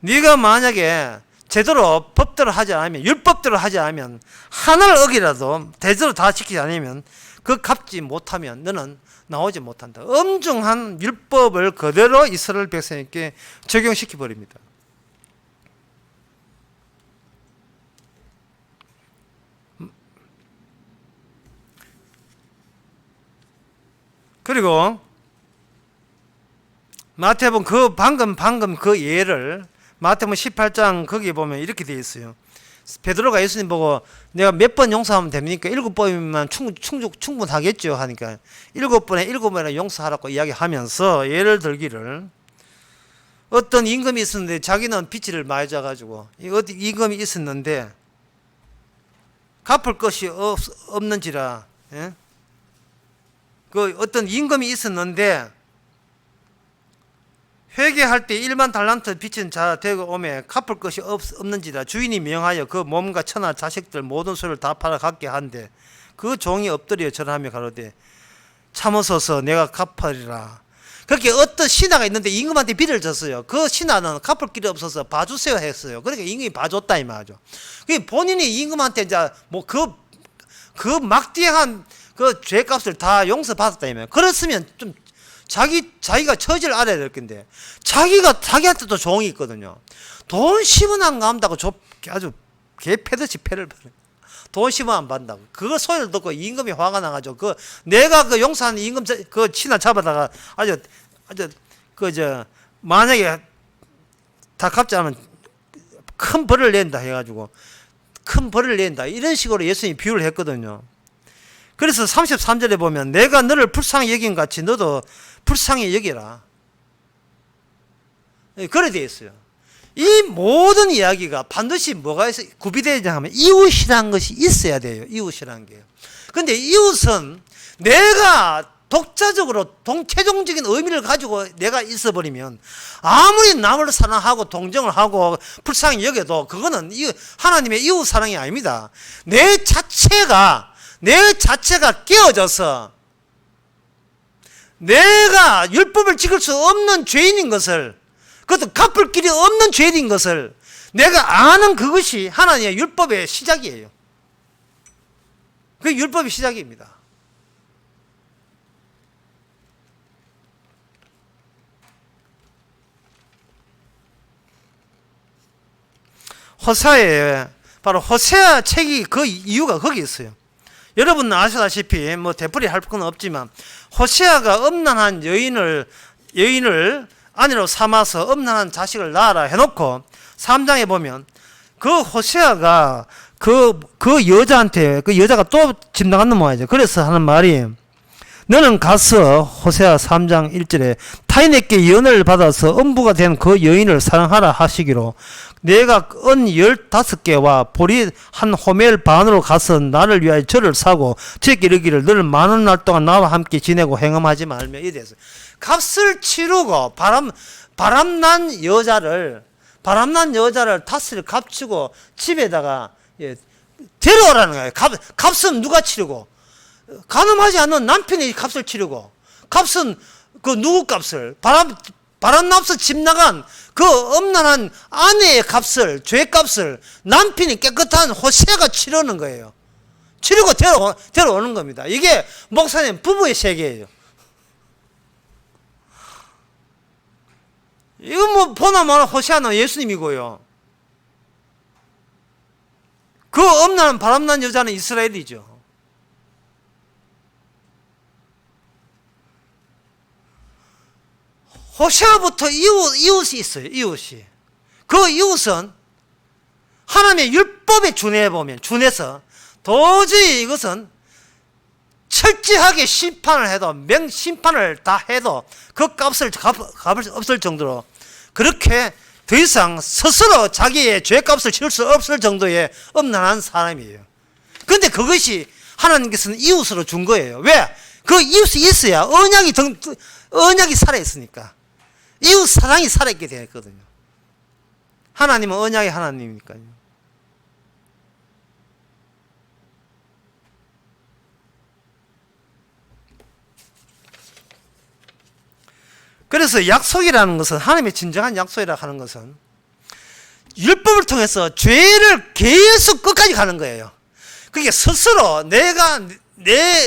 네가 만약에 제대로 법대로 하지 않으면, 율법대로 하지 않으면, 하나를 어기라도 제대로 다 지키지 않으면, 그 갚지 못하면 너는 나오지 못한다. 엄중한 율법을 그대로 이스라엘 백성에게 적용시켜 버립니다. 그리고 마태복음 방금 그 예를 마태복음 18장 거기에 보면 이렇게 되어 있어요. 베드로가 예수님 보고 내가 몇 번 용서하면 됩니까? 7번이면 충분하겠죠 하니까 7번에 7번이나 용서하라고 이야기하면서 예를 들기를, 어떤 임금이 있었는데 자기는 빚을 많이 져가지고 임금이 있었는데 갚을 것이 없는지라, 예? 그 어떤 임금이 있었는데 회개할 때 1만 달란트 빚진 자 되고 오매 갚을 것이 없는지라 주인이 명하여 그 몸과 처나 자식들 모든 소를 다 팔아 갖게 한데 그 종이 엎드려 절하며 가로되 참으소서 내가 갚으리라. 그렇게 어떤 신하가 있는데 임금한테 빚을 졌어요. 그 신하는 갚을 길이 없어서 봐주세요 했어요. 그러니까 임금이 봐줬다 이 말이죠. 본인이 임금한테 이제 뭐 그 막대한 그 죄값을 다 용서받았다 이 말이에요. 그랬으면 좀 자기가 처지를 알아야 될 건데, 자기한테도 종이 있거든요. 돈 10원 안 갚는다고 아주 개 패듯이 패를 버려요. 돈 10원 안 받는다고. 그거 소리를 듣고 임금이 화가 나가지고, 내가 그 용서하는 임금, 그 친아 잡아다가 만약에 다 갚지 않으면 큰 벌을 낸다 해가지고, 큰 벌을 낸다. 이런 식으로 예수님이 비유를 했거든요. 그래서 33절에 보면 내가 너를 불쌍히 여긴 같이 너도 불쌍히 여기라. 그래 되어 있어요. 이 모든 이야기가 반드시 뭐가 있어 구비되냐 하면 이웃이라는 것이 있어야 돼요. 이웃이라는 게. 근데 이웃은 내가 독자적으로 최종적인 의미를 가지고 내가 있어버리면 아무리 남을 사랑하고 동정을 하고 불쌍히 여겨도 그거는 하나님의 이웃 사랑이 아닙니다. 내 자체가 깨어져서 내가 율법을 지킬 수 없는 죄인인 것을, 그것도 갚을 길이 없는 죄인인 것을 내가 아는 그것이 하나님의 율법의 시작이에요. 그게 율법의 시작입니다. 호세아에 바로 호세아 책이 그 이유가 거기 있어요. 여러분 아시다시피 뭐 되풀이 할 건 없지만 호세아가 음란한 여인을 아내로 삼아서 음란한 자식을 낳아라 해놓고 3장에 보면 그 호세아가 그 여자한테 그 여자가 또 집 나갔는 모양이죠. 그래서 하는 말이, 너는 가서 호세아 3장 1절에 타인에게 연을 받아서 음부가 된 그 여인을 사랑하라 하시기로 내가 은 15개와 보리 한 호멜 반으로 가서 나를 위하여 절을 사고 저에게 이르기를 너를 많은 날 동안 나와 함께 지내고 행음하지 말며 이래 돼서 값을 치르고 바람난 여자를 탓을 값치고 집에다가 데려오라는 거예요. 값은 누가 치르고, 가늠하지 않는 남편이 값을 치르고, 값은 그 누구 값을, 바람납서 집 나간 그 음란한 아내의 값을, 죄값을 남편이 깨끗한 호세아가 치르는 거예요. 치르고 데려오는 겁니다. 이게 목사님 부부의 세계예요. 이거 뭐 보나마나 호세아는 예수님이고요. 그 음란한 바람난 여자는 이스라엘이죠. 호세아부터 이웃이 있어요. 이웃이. 그 이웃은 하나님의 율법에 준해서 도저히 이것은 철저하게 심판을 다 해도 그 값을 갚을 수 없을 정도로, 그렇게 더 이상 스스로 자기의 죄값을 치를 수 없을 정도의 음란한 사람이에요. 그런데 그것이 하나님께서는 이웃으로 준 거예요. 왜? 그 이웃이 있어야 언약이 살아있으니까. 이웃 사랑이 살아있게 되었거든요. 하나님은 언약의 하나님이니까요. 그래서 약속이라는 것은, 하나님의 진정한 약속이라고 하는 것은 율법을 통해서 죄를 계속 끝까지 가는 거예요. 그게 스스로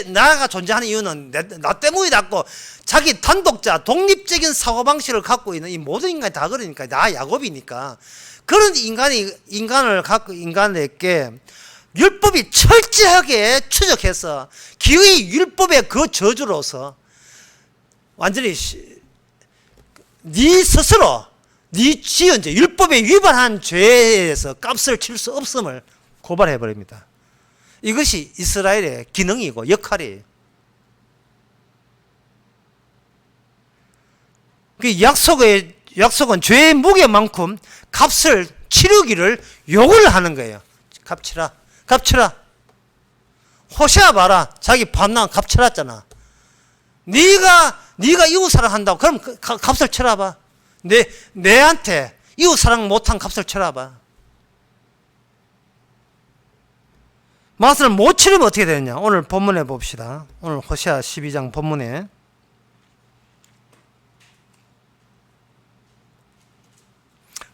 나가 존재하는 이유는 나 때문이라고 자기 단독자 독립적인 사고방식을 갖고 있는 이 모든 인간이 다 그러니까 나 야곱이니까 그런 인간을 갖고 인간에게 율법이 철저하게 추적해서 기의 율법의 그 저주로서 완전히 네 스스로 네 지은 죄 율법에 위반한 죄에서 값을 칠 수 없음을 고발해 버립니다. 이것이 이스라엘의 기능이고 역할이에요. 그 약속은 죄의 무게만큼 값을 치르기를 요구를 하는 거예요. 값치라. 호세아 봐라. 자기 밤낮 값치랐잖아. 네가 이웃 사랑한다고 그럼 값을 치러봐. 내한테 이웃 사랑 못한 값을 치러봐. 맛을 못 치르면 어떻게 되느냐. 오늘 본문에 봅시다. 오늘 호세아 12장 본문에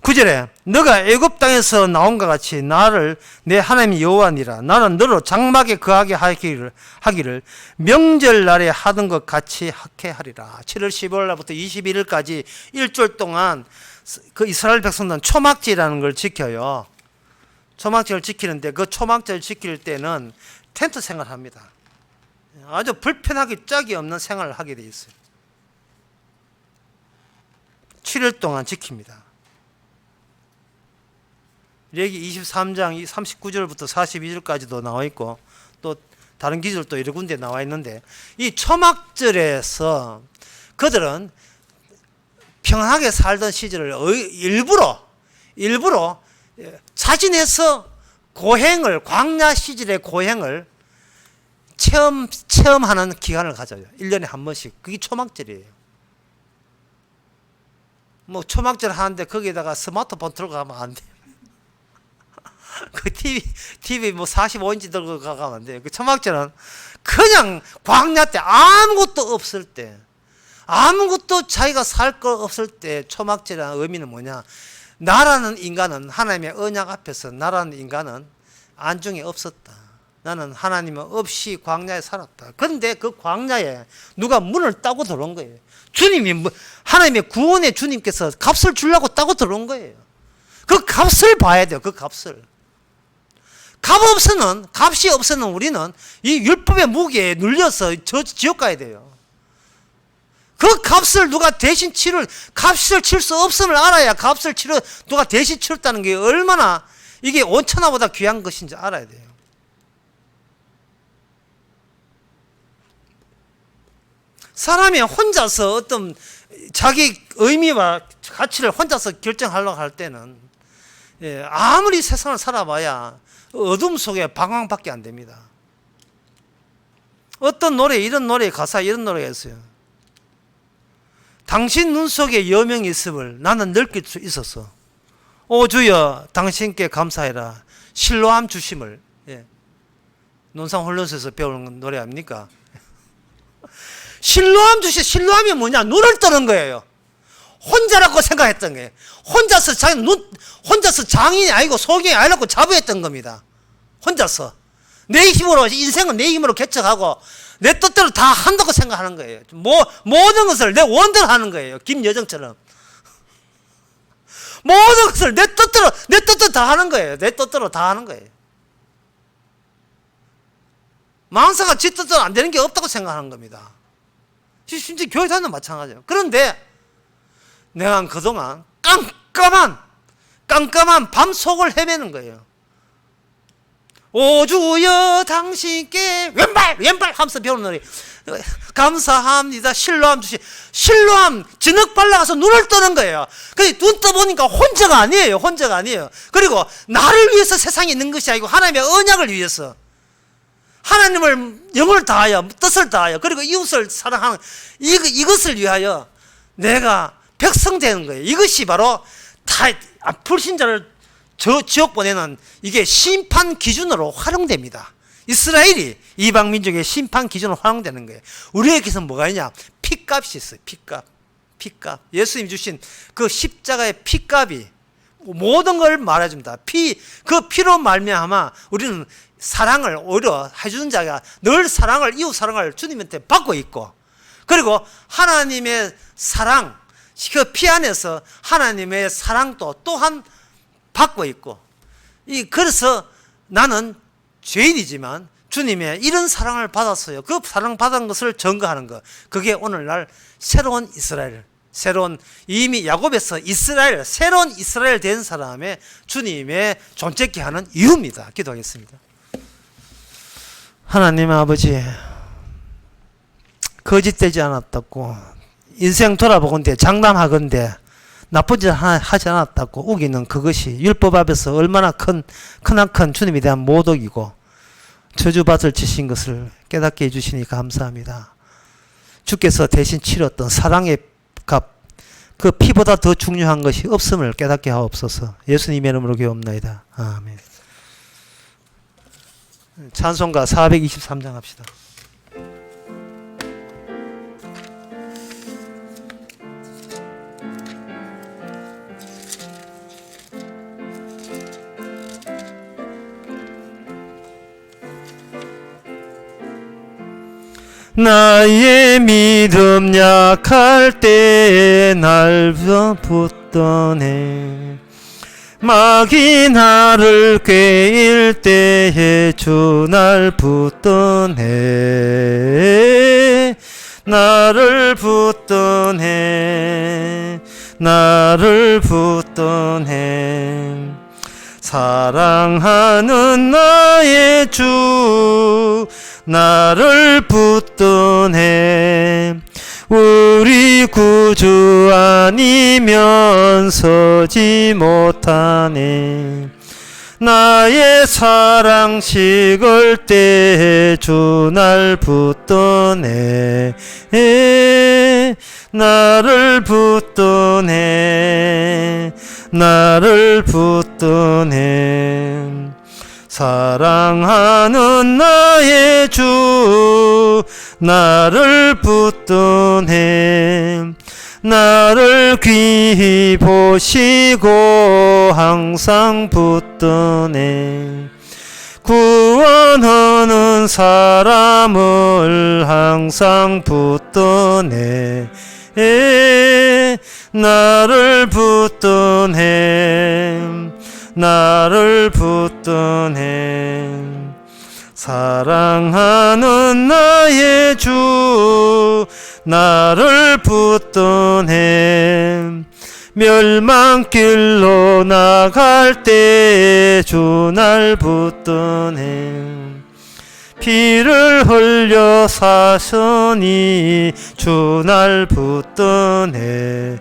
9절에 너가 애굽 땅에서 나온 것 같이 나를 내 하나님 여호와니라. 나는 너로 장막에 거하게 하기를 명절날에 하던 것 같이 하게 하리라. 7월 15일 날부터 21일까지 일주일 동안 그 이스라엘 백성들은 초막절이라는 걸 지켜요. 초막절을 지키는데 그 초막절을 지킬 때는 텐트 생활을 합니다. 아주 불편하기 짝이 없는 생활을 하게 돼 있어요. 7일 동안 지킵니다. 레기 23장 39절부터 42절까지도 나와 있고 또 다른 기절도 여러 군데 나와 있는데 이 초막절에서 그들은 평안하게 살던 시절을 일부러 자진해서 광야 시절의 고행을 체험하는 기간을 가져요. 1년에 한 번씩. 그게 초막절이에요. 뭐 초막절 하는데 거기에다가 스마트폰 들고 가면 안 돼요. 그 TV 뭐 45인치 들고 가면 안 돼요. 그 초막절은 그냥 광야 때 아무것도 없을 때, 아무것도 자기가 살 거 없을 때 초막절이라는 의미는 뭐냐? 나라는 인간은 하나님의 언약 앞에서 나라는 인간은 안중에 없었다. 나는 하나님 없이 광야에 살았다. 그런데 그 광야에 누가 문을 따고 들어온 거예요. 하나님의 구원의 주님께서 값을 주려고 따고 들어온 거예요. 그 값을 봐야 돼요. 그 값을. 값이 없으면 우리는 이 율법의 무게에 눌려서 지옥 가야 돼요. 그 값을 누가 대신 값을 칠 수 없음을 알아야 누가 대신 치렀다는 게 얼마나 이게 온천하보다 귀한 것인지 알아야 돼요. 사람이 혼자서 어떤 자기 의미와 가치를 혼자서 결정하려고 할 때는 아무리 세상을 살아봐야 어둠 속에 방황밖에 안 됩니다. 어떤 이런 노래 가사 이런 노래가 있어요. 당신 눈 속에 여명이 있음을 나는 느낄 수 있었어. 오 주여 당신께 감사해라. 실로암 주심을. 논산훈련소에서 배우는 노래 아닙니까? 실로암이 뭐냐? 눈을 뜨는 거예요. 혼자라고 생각했던 거예요. 혼자서 장인이 아니고 소경이 아니라고 자부했던 겁니다. 혼자서. 내 힘으로, 인생은 내 힘으로 개척하고 내 뜻대로 다 한다고 생각하는 거예요. 모든 것을 내 원대로 하는 거예요. 김여정처럼. 모든 것을 내 뜻대로 다 하는 거예요. 내 뜻대로 다 하는 거예요. 망사가 지 뜻대로 안 되는 게 없다고 생각하는 겁니다. 심지어 교회 다니는 마찬가지예요. 그런데 내가 그동안 깜깜한 밤속을 헤매는 거예요. 오 주여 당신께 왼발 하면서 배우는 노래. 감사합니다. 실로암 진흙 발라가서 눈을 뜨는 거예요. 눈 떠보니까 혼자가 아니에요. 그리고 나를 위해서 세상에 있는 것이 아니고 하나님의 언약을 위해서 하나님을 영을 다하여 뜻을 다하여 그리고 이웃을 사랑하는 이것을 위하여 내가 백성 되는 거예요. 이것이 바로 불신자를 지옥 보내는 이게 심판 기준으로 활용됩니다. 이스라엘이 이방 민족의 심판 기준으로 활용되는 거예요. 우리에게서는 뭐가 있냐? 피값이 있어요. 피값. 예수님 주신 그 십자가의 피값이 모든 걸 말해줍니다. 그 피로 말미암아 우리는 사랑을 오히려 해주는 자가 늘 사랑을, 이웃 사랑을 주님한테 받고 있고, 그리고 하나님의 사랑, 그 피 안에서 하나님의 사랑도 또한 받고 있고, 그래서 나는 죄인이지만 주님의 이런 사랑을 받았어요. 그 사랑 받은 것을 증거하는 것, 그게 오늘날 새로운 이스라엘, 이미 야곱에서 새로운 이스라엘 된 사람의 주님의 존재케 하는 이유입니다. 기도하겠습니다. 하나님 아버지, 거짓되지 않았다고, 인생 돌아보건대 장담하건대 나쁜 짓 하지 않았다고 우기는 그것이 율법 앞에서 얼마나 크나큰 주님에 대한 모독이고 저주받을 짓인 것을 깨닫게 해주시니 감사합니다. 주께서 대신 치렀던 사랑의 값, 그 피보다 더 중요한 것이 없음을 깨닫게 하옵소서. 예수님의 이름으로 기도합나이다. 아멘. 찬송가 423장 합시다. 나의 믿음 약할 때에 날 붙던 해, 마귀 나를 꾀일 때에 주 날 붙던 해, 나를 붙던 해, 나를 붙던 해, 사랑하는 나의 주 나를 붙던 해, 우리 구주 아니면 서지 못하네. 나의 사랑 식을 때 주 날 붙던 해, 나를 붙던 해, 나를 붙던 해, 사랑하는 나의 주 나를 붙던 해, 나를 귀히 보시고 항상 붙던 해, 구원하는 사람을 항상 붙던 해, 나를 붙던 해, 나를 붙던 해, 사랑하는 나의 주 나를 붙던 해, 멸망길로 나갈 때 주 날 붙던 해, 피를 흘려 사서니 주 날 붙던 해,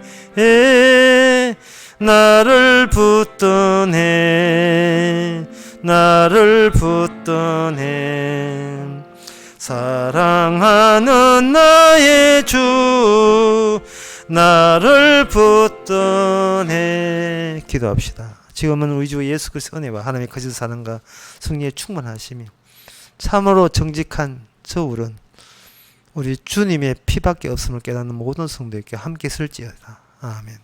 나를 붙던 해, 나를 붙던 해, 사랑하는 나의 주 나를 붙던 해. 기도합시다. 지금은 우리 주 예수 그리스도의 은혜와 하나님의 거짓 사랑과 승리에 충만하시며 참으로 정직한 저 울은 우리 주님의 피밖에 없음을 깨닫는 모든 성도에게 함께 설지어다. 아멘.